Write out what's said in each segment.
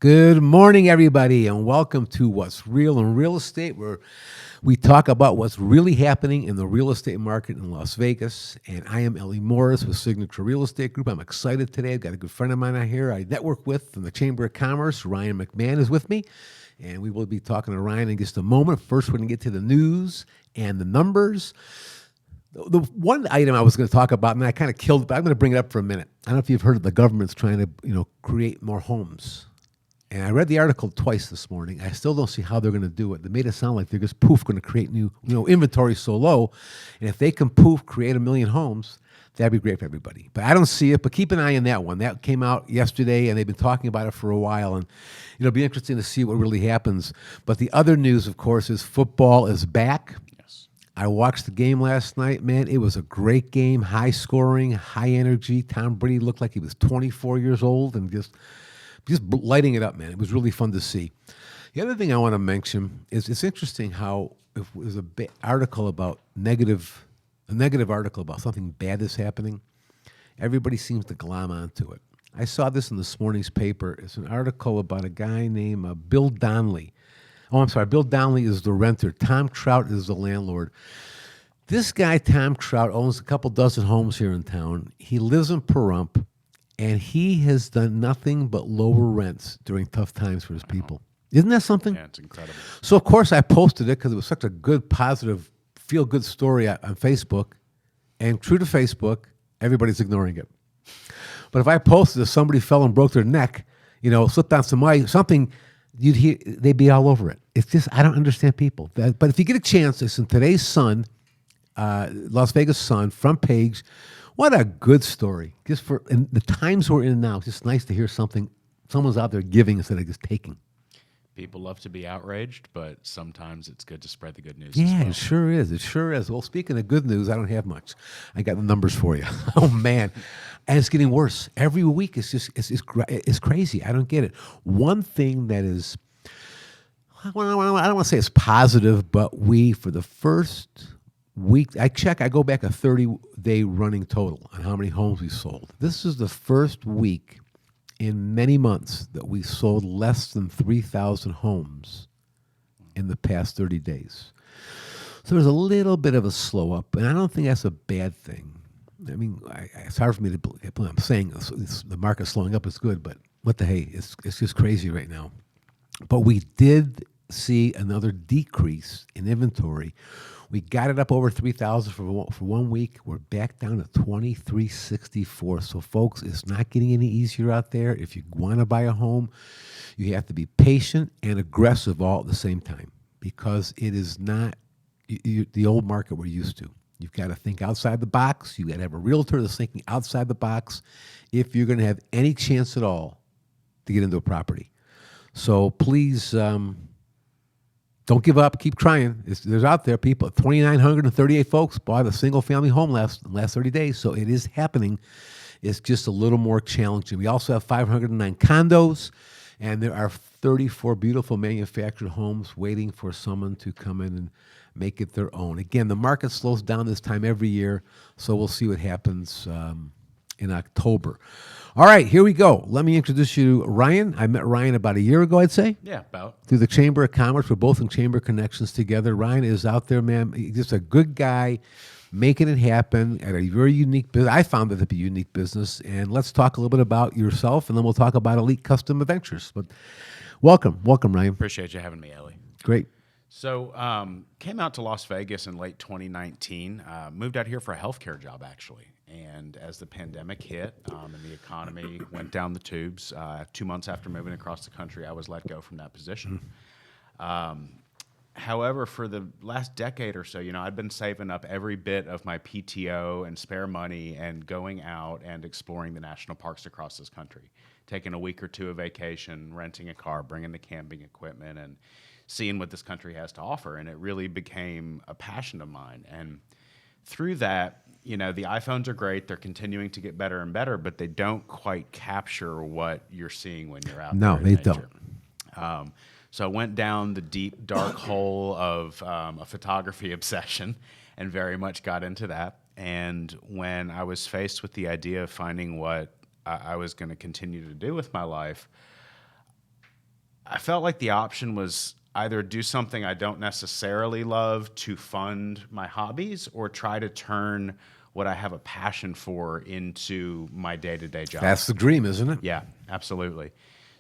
Good morning, everybody, and welcome to What's Real in Real Estate, where we talk about what's really happening in the real estate market in Las Vegas. And I am Ellie Morris with Signature Real Estate Group. I'm excited today. I've got a good friend of mine out here I network with from the Chamber of Commerce. Ryan McMahon is with me, and we will be talking to Ryan in just a moment. First, we're going to get to the news and the numbers. The one item I was going to talk about, and I kind of killed it, but I'm going to bring it up for a minute. I don't know if you've heard of the government's trying to, create more homes. And I read the article twice this morning. I still don't see how they're going to do it. They made it sound like they're just going to create new, inventory so low. And if they can create 1 million homes, that'd be great for everybody. But I don't see it. But keep an eye on that one. That came out yesterday, and they've been talking about it for a while. And it'll be interesting to see what really happens. But the other news, of course, is football is back. Yes. I watched the game last night, man. It was a great game, high scoring, high energy. Tom Brady looked like he was 24 years old and just lighting it up, man. It was really fun to see. The other thing I want to mention is it's interesting how if there's a article about a negative article about something bad that's happening, everybody seems to glom onto it. I saw this in this morning's paper. It's an article about a guy named Bill Donnelly. Oh, I'm sorry. Bill Donnelly is the renter. Tom Trout is the landlord. This guy, Tom Trout, owns a couple dozen homes here in town. He lives in Pahrump. And he has done nothing but lower rents during tough times for his people. Isn't that something? Yeah, it's incredible. So, of course, I posted it because it was such a good, positive, feel-good story on Facebook. And true to Facebook, everybody's ignoring it. But if I posted if somebody fell and broke their neck, slipped on some ice, something, you'd hear, they'd be all over it. It's just, I don't understand people. But if you get a chance, it's in today's Sun, Las Vegas Sun, front page. What a good story. Just for and the times we're in now, it's just nice to hear someone's out there giving instead of just taking. People love to be outraged, but sometimes it's good to spread the good news. Yeah, as well. It sure is. It sure is. Well, speaking of good news, I don't have much. I got the numbers for you. Oh, man. And it's getting worse. Every week it's crazy. I don't get it. One thing that is, I don't want to say it's positive, but for the first week, I go back a 30-day running total on how many homes we sold. This is the first week in many months that we sold less than 3,000 homes in the past 30 days. So there's a little bit of a slow up, and I don't think that's a bad thing. I mean, it's hard for me to believe. I'm saying the market's slowing up is good, but what the hey, it's just crazy right now. But we did see another decrease in inventory. We got it up over 3,000 for 1 week. We're back down to 2,364. So, folks, it's not getting any easier out there. If you want to buy a home, you have to be patient and aggressive all at the same time because it is not the old market we're used to. You've got to think outside the box. You've got to have a realtor that's thinking outside the box if you're going to have any chance at all to get into a property. So, please don't give up. Keep trying. There's out there people. 2,938 folks bought a single-family home last 30 days, so it is happening. It's just a little more challenging. We also have 509 condos, and there are 34 beautiful manufactured homes waiting for someone to come in and make it their own. Again, the market slows down this time every year, so we'll see what happens in October. All right, here we go. Let me introduce you to Ryan. I met Ryan about a year ago, I'd say. Yeah, about. Through the Chamber of Commerce. We're both in Chamber Connections together. Ryan is out there, man. He's just a good guy, making it happen at a very unique business. I found it to be a unique business. And let's talk a little bit about yourself, and then we'll talk about Elite Custom Adventures. But welcome, Ryan. Appreciate you having me, Ellie. Great. So, came out to Las Vegas in late 2019. Moved out here for a healthcare job, actually. And as the pandemic hit and the economy went down the tubes, 2 months after moving across the country, I was let go from that position. However, for the last decade or so, I'd been saving up every bit of my PTO and spare money and going out and exploring the national parks across this country, taking a week or two of vacation, renting a car, bringing the camping equipment, and seeing what this country has to offer. And it really became a passion of mine. And through that, the iPhones are great. They're continuing to get better and better, but they don't quite capture what you're seeing when you're out there. No, they nature. don't. So I went down the deep, dark hole of a photography obsession and very much got into that. And when I was faced with the idea of finding what I was going to continue to do with my life, I felt like the option was either do something I don't necessarily love to fund my hobbies, or try to turn what I have a passion for into my day-to-day job. That's the dream, isn't it? Yeah, absolutely.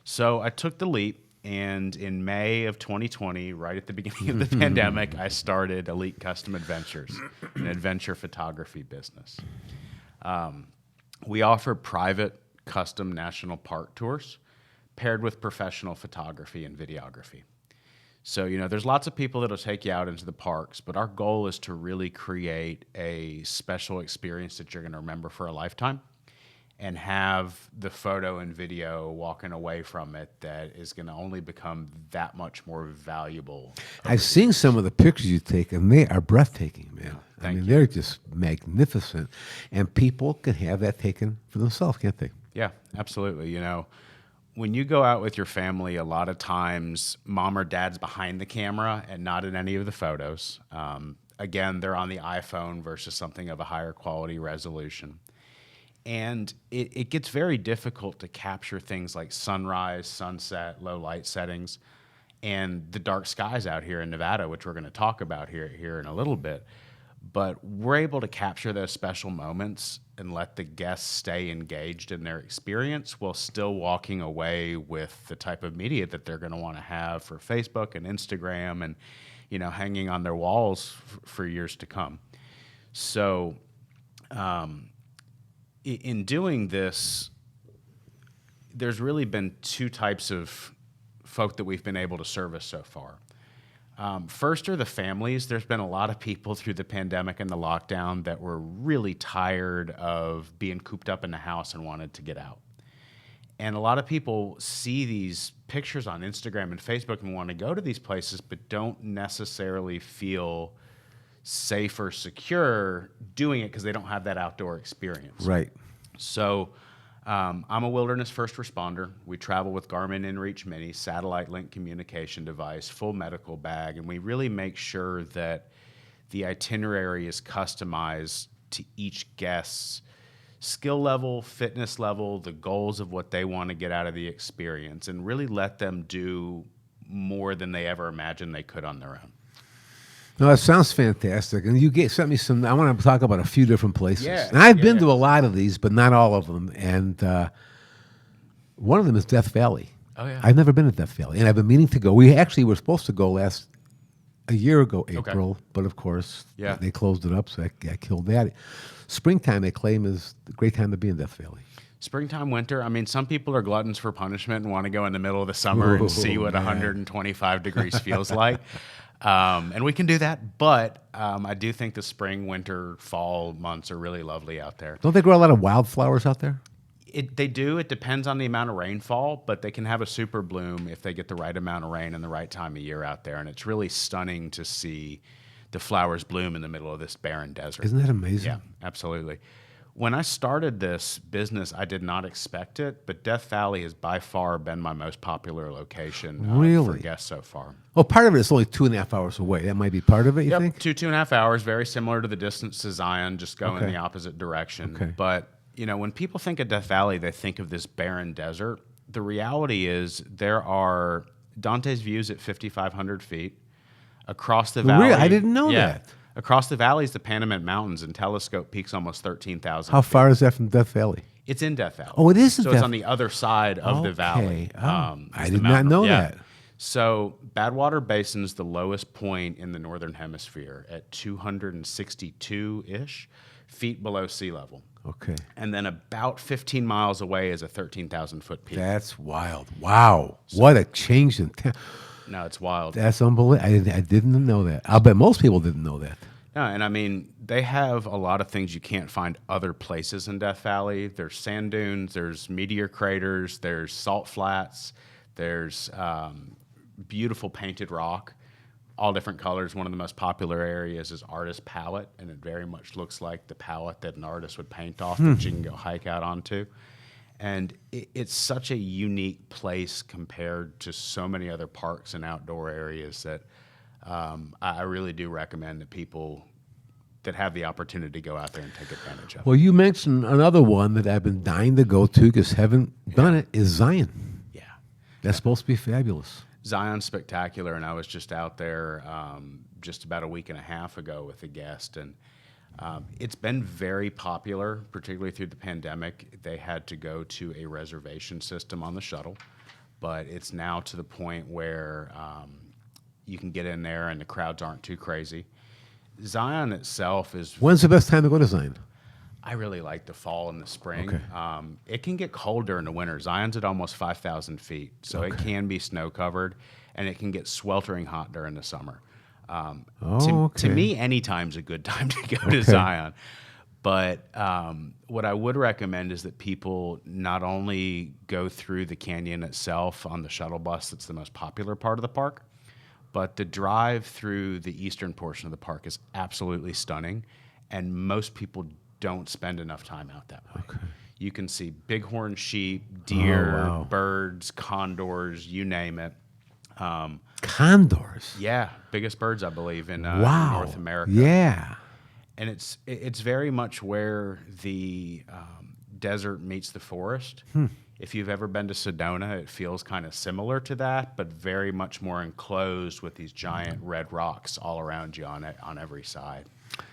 So I took the leap, and in May of 2020, right at the beginning of the pandemic, I started Elite Custom Adventures, an adventure photography business. We offer private custom national park tours paired with professional photography and videography. So, there's lots of people that'll take you out into the parks, but our goal is to really create a special experience that you're going to remember for a lifetime, and have the photo and video walking away from it that is going to only become that much more valuable. I've seen some of the pictures you take, and they are breathtaking, man. Thank you. They're just magnificent, and people can have that taken for themselves, can't they? Yeah, absolutely. When you go out with your family, a lot of times mom or dad's behind the camera and not in any of the photos. Again, they're on the iPhone versus something of a higher quality resolution. And it gets very difficult to capture things like sunrise, sunset, low light settings, and the dark skies out here in Nevada, which we're going to talk about here in a little bit. But we're able to capture those special moments and let the guests stay engaged in their experience while still walking away with the type of media that they're going to want to have for Facebook and Instagram, and hanging on their walls for years to come. So in doing this, there's really been two types of folk that we've been able to service so far. First are the families. There's been a lot of people through the pandemic and the lockdown that were really tired of being cooped up in the house and wanted to get out. And a lot of people see these pictures on Instagram and Facebook and want to go to these places, but don't necessarily feel safe or secure doing it because they don't have that outdoor experience. Right. So I'm a wilderness first responder. We travel with Garmin InReach Mini, satellite link communication device, full medical bag, and we really make sure that the itinerary is customized to each guest's skill level, fitness level, the goals of what they want to get out of the experience, and really let them do more than they ever imagined they could on their own. No, that sounds fantastic. And you sent me some. I want to talk about a few different places. Yeah, and I've been to a lot of these, but not all of them. And one of them is Death Valley. Oh, yeah. I've never been to Death Valley, and I've been meaning to go. We actually were supposed to go a year ago, April, but of course they closed it up, so I killed that. Springtime, they claim, is a great time to be in Death Valley. Springtime, winter. I mean, some people are gluttons for punishment and want to go in the middle of the summer and see what 125 degrees feels like. And we can do that, but I do think the spring, winter, fall months are really lovely out there. Don't they grow a lot of wildflowers out there? They do. It depends on the amount of rainfall, but they can have a super bloom if they get the right amount of rain and the right time of year out there. And it's really stunning to see the flowers bloom in the middle of this barren desert. Isn't that amazing? Yeah, absolutely. When I started this business, I did not expect it, but Death Valley has by far been my most popular location for guests so far. Well, part of it is only 2.5 hours away. That might be part of it, you think? 2.5 hours, very similar to the distance to Zion, just go in the opposite direction. Okay. But, when people think of Death Valley, they think of this barren desert. The reality is there are Dante's views at 5,500 feet. Across the valley. Really? I didn't know that. Across the valley is the Panamint Mountains, and Telescope Peak's almost 13,000 How feet. far is that from Death Valley? It's in Death Valley. Oh, it is in So Death it's on the other side of the valley. Oh, I is did the not know yeah. that. So Badwater Basin's the lowest point in the northern hemisphere at 262-ish feet below sea level. Okay. And then about 15 miles away is a 13,000-foot peak. That's wild. Wow. What a change in town. No, it's wild. That's unbelievable. I didn't know that. I'll bet most people didn't know that. No, and I mean, they have a lot of things you can't find other places in Death Valley. There's sand dunes, there's meteor craters, there's salt flats, there's beautiful painted rock, all different colors. One of the most popular areas is Artist Palette, and it very much looks like the palette that an artist would paint off that you can go hike out onto. And it's such a unique place compared to so many other parks and outdoor areas that I really do recommend that people that have the opportunity to go out there and take advantage of. Well, you mentioned another one that I've been dying to go to because haven't done it is Zion. Yeah. That's supposed to be fabulous. Zion's spectacular, and I was just out there just about a week and a half ago with a guest, and it's been very popular, particularly through the pandemic. They had to go to a reservation system on the shuttle, but it's now to the point where you can get in there and the crowds aren't too crazy. Zion itself is... When's the best time to go to Zion? I really like the fall and the spring. Okay. It can get cold during the winter. Zion's at almost 5,000 feet, so it can be snow covered, and it can get sweltering hot during the summer. To me, any time's a good time to go to Zion. But what I would recommend is that people not only go through the canyon itself on the shuttle bus, that's the most popular part of the park, but the drive through the eastern portion of the park is absolutely stunning, and most people don't spend enough time out that way. Okay. You can see bighorn sheep, deer, birds, condors, you name it. Condors? Yeah, biggest birds, I believe, in North America. Yeah. And it's very much where the desert meets the forest. If you've ever been to Sedona, it feels kind of similar to that, but very much more enclosed with these giant red rocks all around you on every side.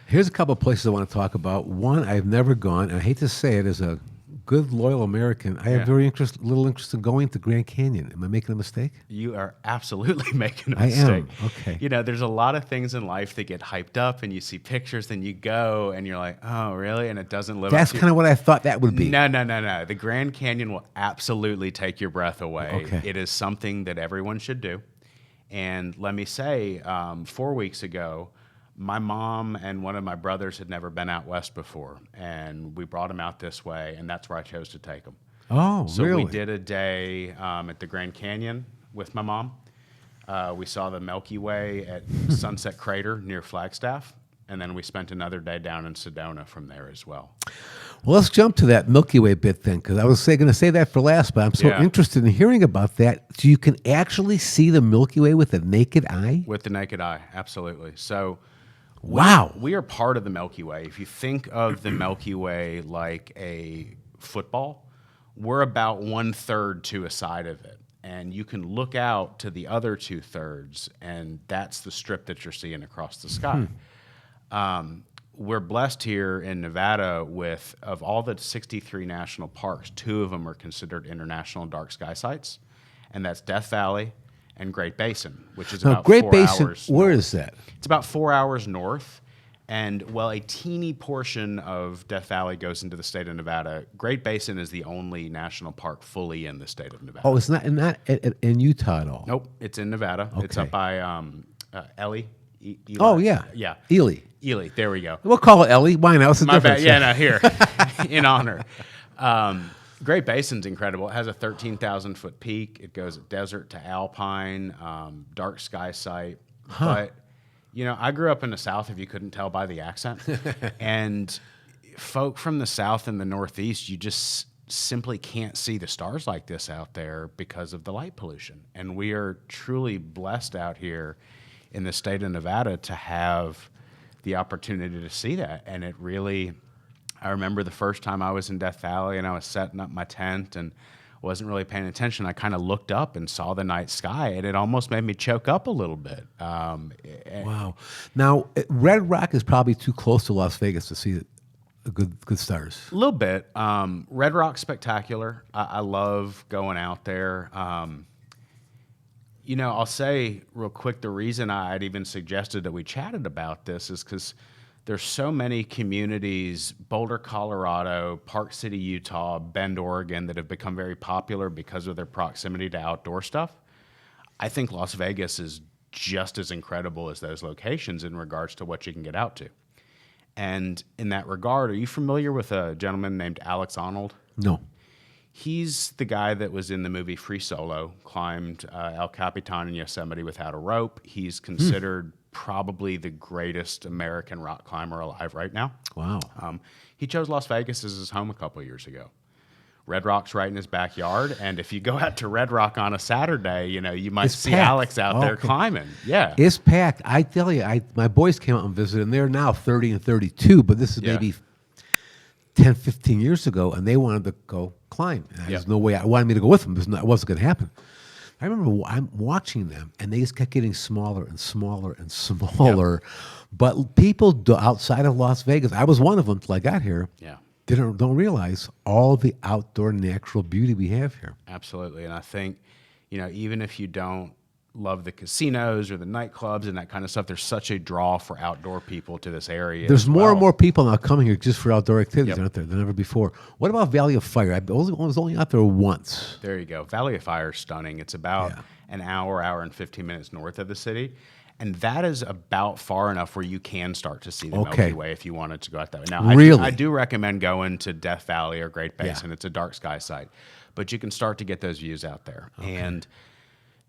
Here's a couple of places I want to talk about. One, I've never gone, and I hate to say it, as a good, loyal American, I have little interest in going to Grand Canyon. Am I making a mistake? You are absolutely making a mistake. I am. Okay. You know, there's a lot of things in life that get hyped up, and you see pictures, then you go, and you're like, oh, really? And it doesn't live up to... That's kind of what I thought that would be. No. The Grand Canyon will absolutely take your breath away. Okay. It is something that everyone should do. And let me say, 4 weeks ago, my mom and one of my brothers had never been out west before, and we brought them out this way, and that's where I chose to take them. Oh, so really? We did a day at the Grand Canyon with my mom. We saw the Milky Way at Sunset Crater near Flagstaff, and then we spent another day down in Sedona from there as well. Well, let's jump to that Milky Way bit then, because I was going to say that for last, but I'm so interested in hearing about that. So you can actually see the Milky Way with the naked eye? With the naked eye, absolutely. So... Wow. We are part of the Milky Way. If you think of the Milky Way like a football, we're about 1/3 to a side of it. And you can look out to the other 2/3, and that's the strip that you're seeing across the sky. We're blessed here in Nevada with, of all the 63 national parks, 2 of them are considered international dark sky sites, and that's Death Valley and Great Basin, which is about Great 4 Basin, hours. Where is that? It's about 4 hours north, and while a teeny portion of Death Valley goes into the state of Nevada, Great Basin is the only national park fully in the state of Nevada. Oh, it's not in Utah at all? Nope, it's in Nevada. Okay. It's up by Ely. Eli. Oh, yeah. Yeah. Ely, there we go. We'll call it Ely. Why not? What's the difference? Bad. Yeah, no, here, in honor. Great Basin's incredible. It has a 13,000-foot peak. It goes desert to alpine, dark sky site. But, you know, I grew up in the South, if you couldn't tell by the accent. And folk from the South and the Northeast, you just simply can't see the stars like this out there because of the light pollution. And we are truly blessed out here in the state of Nevada to have the opportunity to see that. And it really... I remember the first time I was in Death Valley and I was setting up my tent and wasn't really paying attention. I kind of looked up and saw the night sky, and it almost made me choke up a little bit. Wow. Now, Red Rock is probably too close to Las Vegas to see good stars. A little bit. Red Rock's spectacular. I love going out there. You know, I'll say real quick, the reason I'd even suggested that we chatted about this is because there's so many communities, Boulder, Colorado, Park City, Utah, Bend, Oregon, that have become very popular because of their proximity to outdoor stuff. I think Las Vegas is just as incredible as those locations in regards to what you can get out to. And in that regard, are you familiar with a gentleman named Alex Honnold? No. He's the guy that was in the movie Free Solo, climbed El Capitan in Yosemite without a rope. He's considered probably the greatest American rock climber alive right now. Wow. He chose Las Vegas as his home a couple of years ago. Red Rock's right in his backyard, and if you go out to Red Rock on a Saturday, you know, you might see packed. Alex out there climbing. Yeah. It's packed. I tell you, my boys came out and visited, and they're now 30 and 32, but this is maybe 10, 15 years ago, and they wanted to go climb. And there's no way. I wanted me to go with them. It wasn't going to happen. I remember I'm watching them, and they just kept getting smaller and smaller and smaller. But people outside of Las Vegas, I was one of them till I got here. Yeah. Don't realize all the outdoor natural beauty we have here. Absolutely. And I think, even if you don't love the casinos or the nightclubs and that kind of stuff, there's such a draw for outdoor people to this area. There's as more and well. more people now coming here just for outdoor activities, Yep. aren't there, than ever before. What about Valley of Fire? I was only out there once. There you go. Valley of Fire is stunning. It's about Yeah. an hour and 15 minutes north of the city. And that is about far enough where you can start to see the Okay. Milky Way if you wanted to go out that way. Now, Really? I do recommend going to Death Valley or Great Yeah. Basin. It's a dark sky site. But you can start to get those views out there. And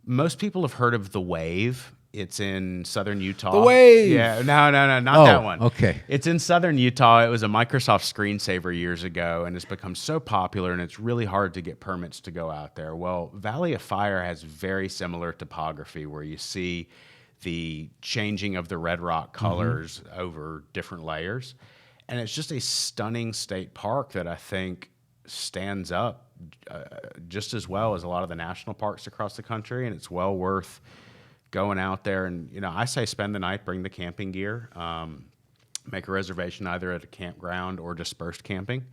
most people have heard of The Wave. It's in southern Utah. The Wave! Yeah, no, not Oh, that one. okay. It's in southern Utah. It was a Microsoft screensaver years ago, and it's become so popular, and it's really hard to get permits to go out there. Well, Valley of Fire has very similar topography where you see the changing of the red rock colors over different layers. And it's just a stunning state park that I think stands up just as well as a lot of the national parks across the country, and it's well worth going out there. And I say spend the night, bring the camping gear, make a reservation either at a campground or dispersed camping,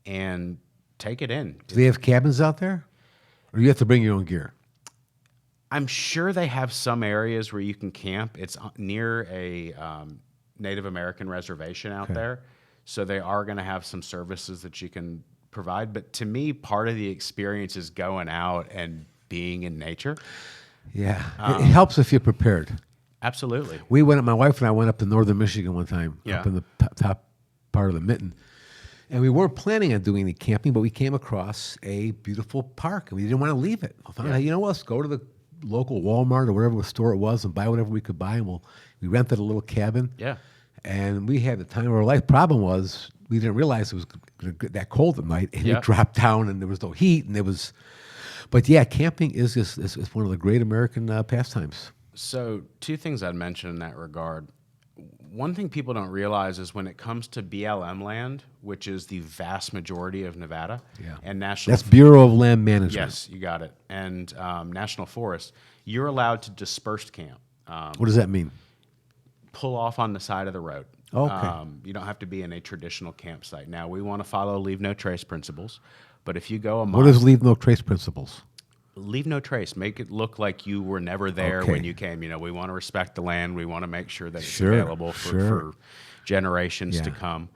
and take it in. Do they have cabins out there? Or you have to bring your own gear? I'm sure they have some areas where you can camp. It's near a Native American reservation out there, so they are going to have some services that you can provide. But to me, part of the experience is going out and being in nature. Yeah. It helps if you're prepared. Absolutely. My wife and I went up to northern Michigan one time, Yeah. up in the top part of the mitten. And we weren't planning on doing any camping, but we came across a beautiful park, and we didn't want to leave it. I thought, hey, you know what, let's go to the local Walmart or whatever store it was and buy whatever we could buy. And we rented a little cabin. Yeah. And we had the time of our life. Problem was, we didn't realize it was gonna get that cold at night, and Yeah. it dropped down, and there was no heat, and But yeah, camping is one of the great American pastimes. So, two things I'd mention in that regard. One thing people don't realize is when it comes to BLM land, which is the vast majority of Nevada, Yeah. and national That's Bureau of Land Management. yes, you got it, and national forest, you're allowed to disperse camp. What does that mean? Pull off on the side of the road. Okay. You don't have to be in a traditional campsite. Now, we want to follow leave no trace principles, but if you go a What mile, is leave no trace principles? leave no trace. Make it look like you were never there Okay. when you came. We want to respect the land. We want to make sure that it's Sure, available sure. for generations to Yeah. come.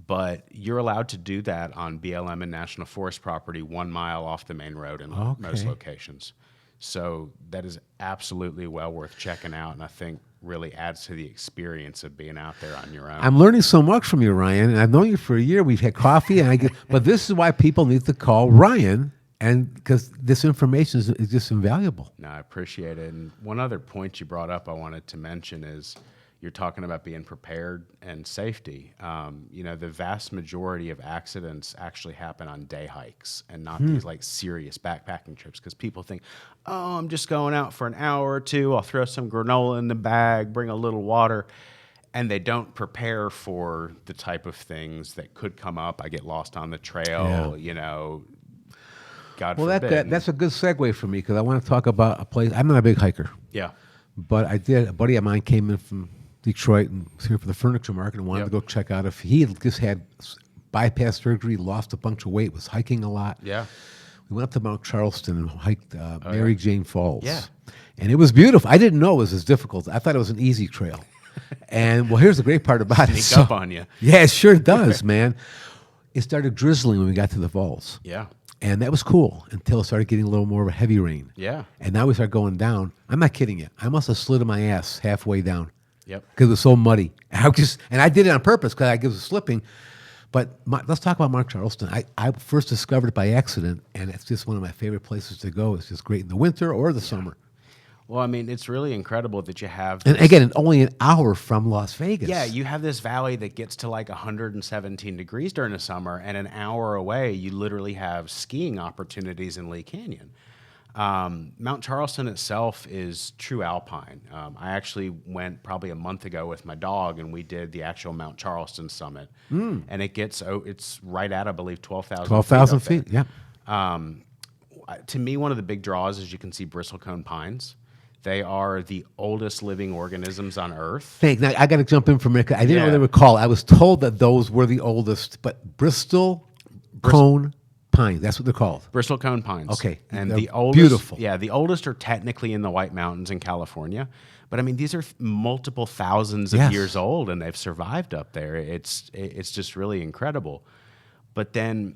But you're allowed to do that on BLM and National Forest property 1 mile off the main road in most Okay. locations. So that is absolutely well worth checking out, and I think really adds to the experience of being out there on your own. I'm learning so much from you, Ryan, and I've known you for a year. We've had coffee, but this is why people need to call Ryan, and because this information is just invaluable. No, I appreciate it. And one other point you brought up I wanted to mention is you're talking about being prepared and safety. The vast majority of accidents actually happen on day hikes and not these like serious backpacking trips, because people think, oh, I'm just going out for an hour or two. I'll throw some granola in the bag, bring a little water. And they don't prepare for the type of things that could come up. I get lost on the trail, God Well, forbid. that's a good segue for me, because I want to talk about a place. I'm not a big hiker, Yeah. but I did. A buddy of mine came in from Detroit and was here for the furniture market and wanted Yep. to go check out if he had just had bypass surgery, lost a bunch of weight, was hiking a lot. Yeah. We went up to Mount Charleston and hiked Mary Jane Falls. Yeah. And it was beautiful. I didn't know it was as difficult. I thought it was an easy trail. And well, here's the great part about it. Sneak So- up on you. Yeah, it sure does, man. It started drizzling when we got to the falls. Yeah. And that was cool until it started getting a little more of a heavy rain. Yeah. And now we start going down. I'm not kidding you. I must have slid on my ass halfway down Yep. because it was so muddy. And I did it on purpose because I was slipping. But let's talk about Mount Charleston. I first discovered it by accident, and it's just one of my favorite places to go. It's just great in the winter or the summer. Well, I mean, it's really incredible that you have. And again, only an hour from Las Vegas. Yeah, you have this valley that gets to like 117 degrees during the summer, and an hour away, you literally have skiing opportunities in Lee Canyon. Mount Charleston itself is true alpine. I actually went probably a month ago with my dog, and we did the actual Mount Charleston summit, and it's right at, I believe, 12,000. 12,000 feet, yeah. to me, one of the big draws is you can see bristlecone pines. They are the oldest living organisms on Earth. Thanks. Now, I got to jump in for a minute. I didn't know Yeah. they were called. I was told that those were the oldest, but Bristol cone pines. That's what they're called. Bristlecone pines. Okay. And They're the oldest, beautiful. Yeah, the oldest are technically in the White Mountains in California. But I mean, these are multiple thousands of Yes. years old, and they've survived up there. It's just really incredible. But then,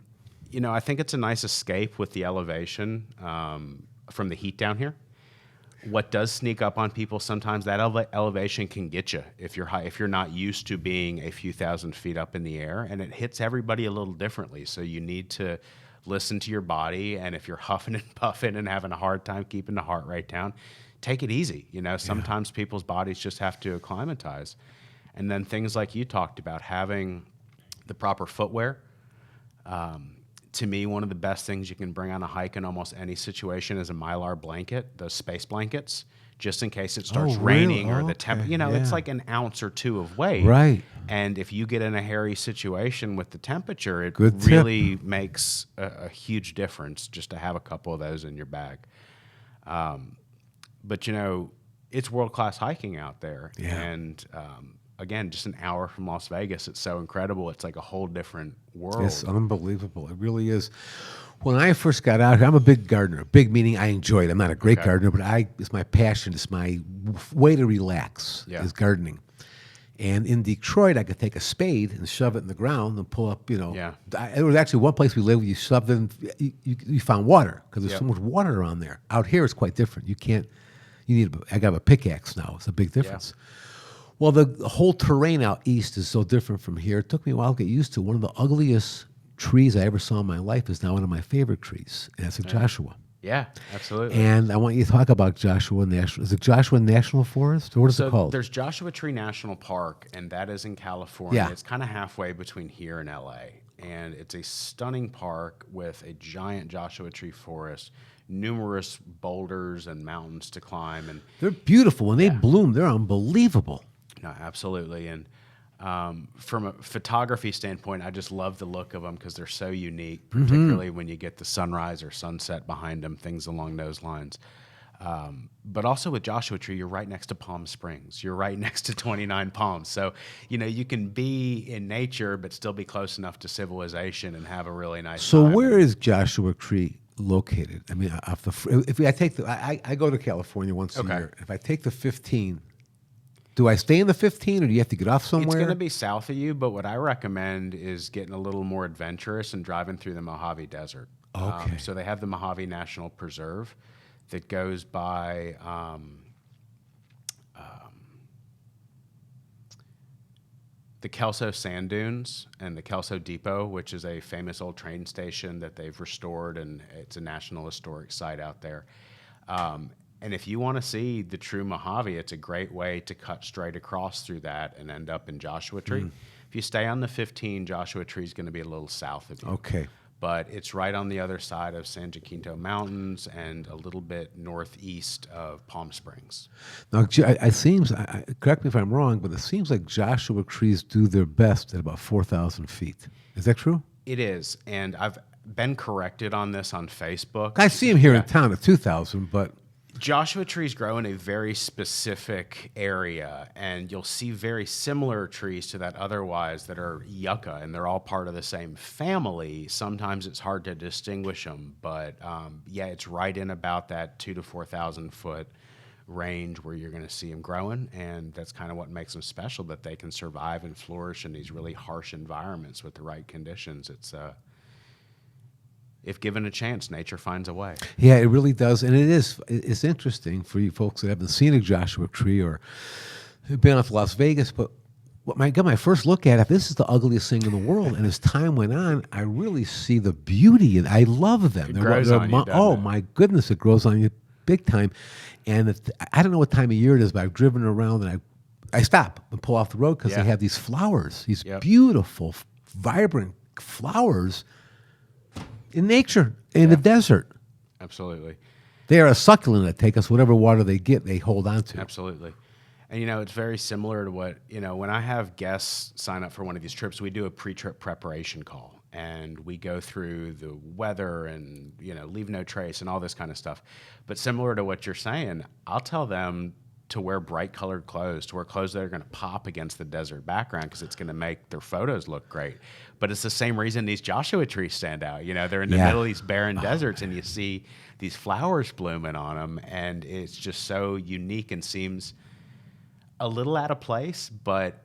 I think it's a nice escape with the elevation from the heat down here. What does sneak up on people sometimes, that elevation can get you if you're high, if you're not used to being a few thousand feet up in the air, and it hits everybody a little differently. So you need to listen to your body, and if you're huffing and puffing and having a hard time keeping the heart rate down, take it easy. Sometimes people's bodies just have to acclimatize. And then things like you talked about, having the proper footwear. To me, one of the best things you can bring on a hike in almost any situation is a Mylar blanket, those space blankets, just in case it starts really? raining or the Okay, temp. It's yeah. like an ounce or two of weight. Right. And if you get in a hairy situation with the temperature, it Good tip. really makes a huge difference just to have a couple of those in your bag. But it's world-class hiking out there. Yeah. And again, just an hour from Las Vegas, it's so incredible. It's like a whole different world. It's unbelievable. It really is. When I first got out here, I'm a big gardener. Big meaning I enjoy it. I'm not a great gardener, but it's my passion. It's my way to relax is gardening. And in Detroit, I could take a spade and shove it in the ground and pull up, Yeah. There was actually one place we lived where you shoved in, you found water because there's so much water around there. Out here, it's quite different. I got a pickaxe now. It's a big difference. Well, the whole terrain out east is so different from here. It took me a while to get used to. One of the ugliest trees I ever saw in my life is now one of my favorite trees, and that's a Joshua. Yeah, absolutely. And I want you to talk about Joshua National. Is it Joshua National Forest, or what is it called? There's Joshua Tree National Park, and that is in California. Yeah. It's kind of halfway between here and LA. And it's a stunning park with a giant Joshua Tree forest, numerous boulders and mountains to climb. And They're beautiful. When they bloom, they're unbelievable. no, absolutely. And from a photography standpoint, I just love the look of them because they're so unique, particularly when you get the sunrise or sunset behind them, things along those lines. But also with Joshua Tree, you're right next to Palm Springs. You're right next to 29 Palms. So, you can be in nature but still be close enough to civilization and have a really nice So time. where is Joshua Tree located? I mean, I go to California once a year. If I take the 15, do I stay in the 15 or do you have to get off somewhere? It's going to be south of you, but what I recommend is getting a little more adventurous and driving through the Mojave Desert. Okay. So they have the Mojave National Preserve that goes by the Kelso Sand Dunes and the Kelso Depot, which is a famous old train station that they've restored, and it's a National Historic Site out there. And if you want to see the true Mojave, it's a great way to cut straight across through that and end up in Joshua Tree. If you stay on the 15, Joshua Tree is going to be a little south of you. Okay. But it's right on the other side of San Jacinto Mountains and a little bit northeast of Palm Springs. Now, it seems, correct me if I'm wrong, but it seems like Joshua trees do their best at about 4,000 feet. Is that true? It is, and I've been corrected on this on Facebook. I see them here in town at 2,000, but Joshua trees grow in a very specific area, and you'll see very similar trees to that otherwise that are yucca, and they're all part of the same family. Sometimes it's hard to distinguish them, but it's right in about that 2,000 to 4,000 foot range where you're going to see them growing, and that's kind of what makes them special, that they can survive and flourish in these really harsh environments with the right conditions. It's if given a chance, nature finds a way. yeah, it really does. And it's interesting for you folks that haven't seen a Joshua tree or been off to Las Vegas, but when I got my first look at it, this is the ugliest thing in the world. And as time went on, I really see the beauty, and I love them. It grows on you, doesn't it? My goodness, it grows on you big time. And I don't know what time of year it is, but I've driven around and I stop and pull off the road because they have these flowers, these beautiful, vibrant flowers in nature, in the desert. Absolutely. They are a succulent that take us whatever water they get, they hold on to. Absolutely. And, it's very similar to what, when I have guests sign up for one of these trips, we do a pre-trip preparation call. and we go through the weather and, leave no trace and all this kind of stuff. But similar to what you're saying, I'll tell them to wear bright colored clothes, to wear clothes that are going to pop against the desert background because it's going to make their photos look great. But it's the same reason these Joshua trees stand out. They're in the middle of these barren deserts, and you see these flowers blooming on them, and it's just so unique and seems a little out of place, but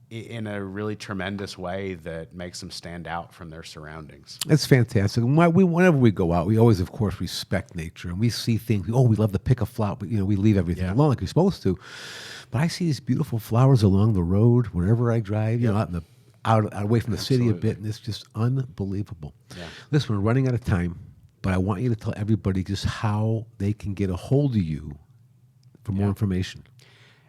in a really tremendous way that makes them stand out from their surroundings. It's fantastic. And whenever we go out, we always, of course, respect nature, and we see things. We love to pick a flower, but we leave everything alone like we're supposed to. But I see these beautiful flowers along the road wherever I drive. Out away from the city a bit, and it's just unbelievable. Yeah. Listen, we're running out of time, but I want you to tell everybody just how they can get a hold of you for more information.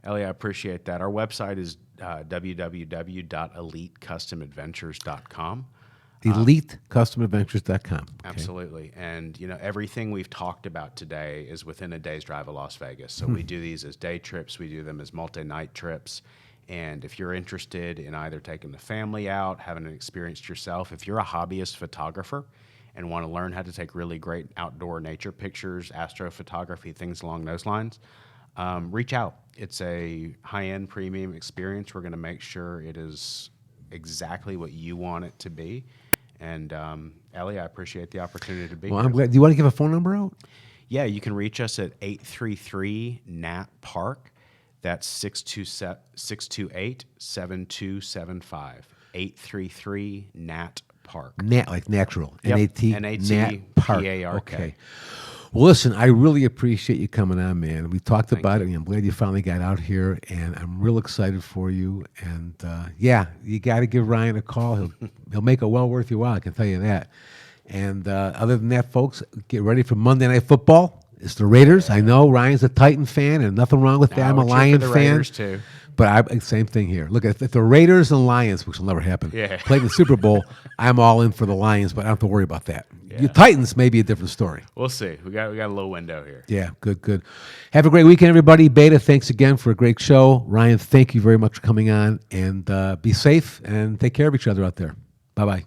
Ellie, I appreciate that. Our website is www.elitecustomadventures.com. EliteCustomAdventures.com. Okay. Absolutely. And, everything we've talked about today is within a day's drive of Las Vegas. So we do these as day trips. We do them as multi-night trips. And if you're interested in either taking the family out, having an experience yourself, if you're a hobbyist photographer and want to learn how to take really great outdoor nature pictures, astrophotography, things along those lines, reach out. It's a high-end premium experience. We're going to make sure it is exactly what you want it to be. And Ellie, I appreciate the opportunity to be here. I'm glad. Do you want to give a phone number out? Yeah, you can reach us at 833-NAT-PARK. That's 628-7275. 833-NAT-PARK. Nat, like natural. Yep. N-A-T. N-A-T-P-A-R-K. Okay. Well, listen, I really appreciate you coming on, man. We talked about it, and I'm glad you finally got out here, and I'm real excited for you. And, you got to give Ryan a call. He'll make it well worth your while, I can tell you that. And other than that, folks, get ready for Monday Night Football. It's the Raiders. I know Ryan's a Titan fan, and nothing wrong with that. I'm a Lion fan. Raiders too. But same thing here. Look, if the Raiders and Lions, which will never happen, play in the Super Bowl, I'm all in for the Lions, but I don't have to worry about that. Yeah. Your Titans may be a different story. We'll see. We got a little window here. Yeah, good. Have a great weekend, everybody. Beta, thanks again for a great show. Ryan, thank you very much for coming on, and be safe and take care of each other out there. Bye-bye.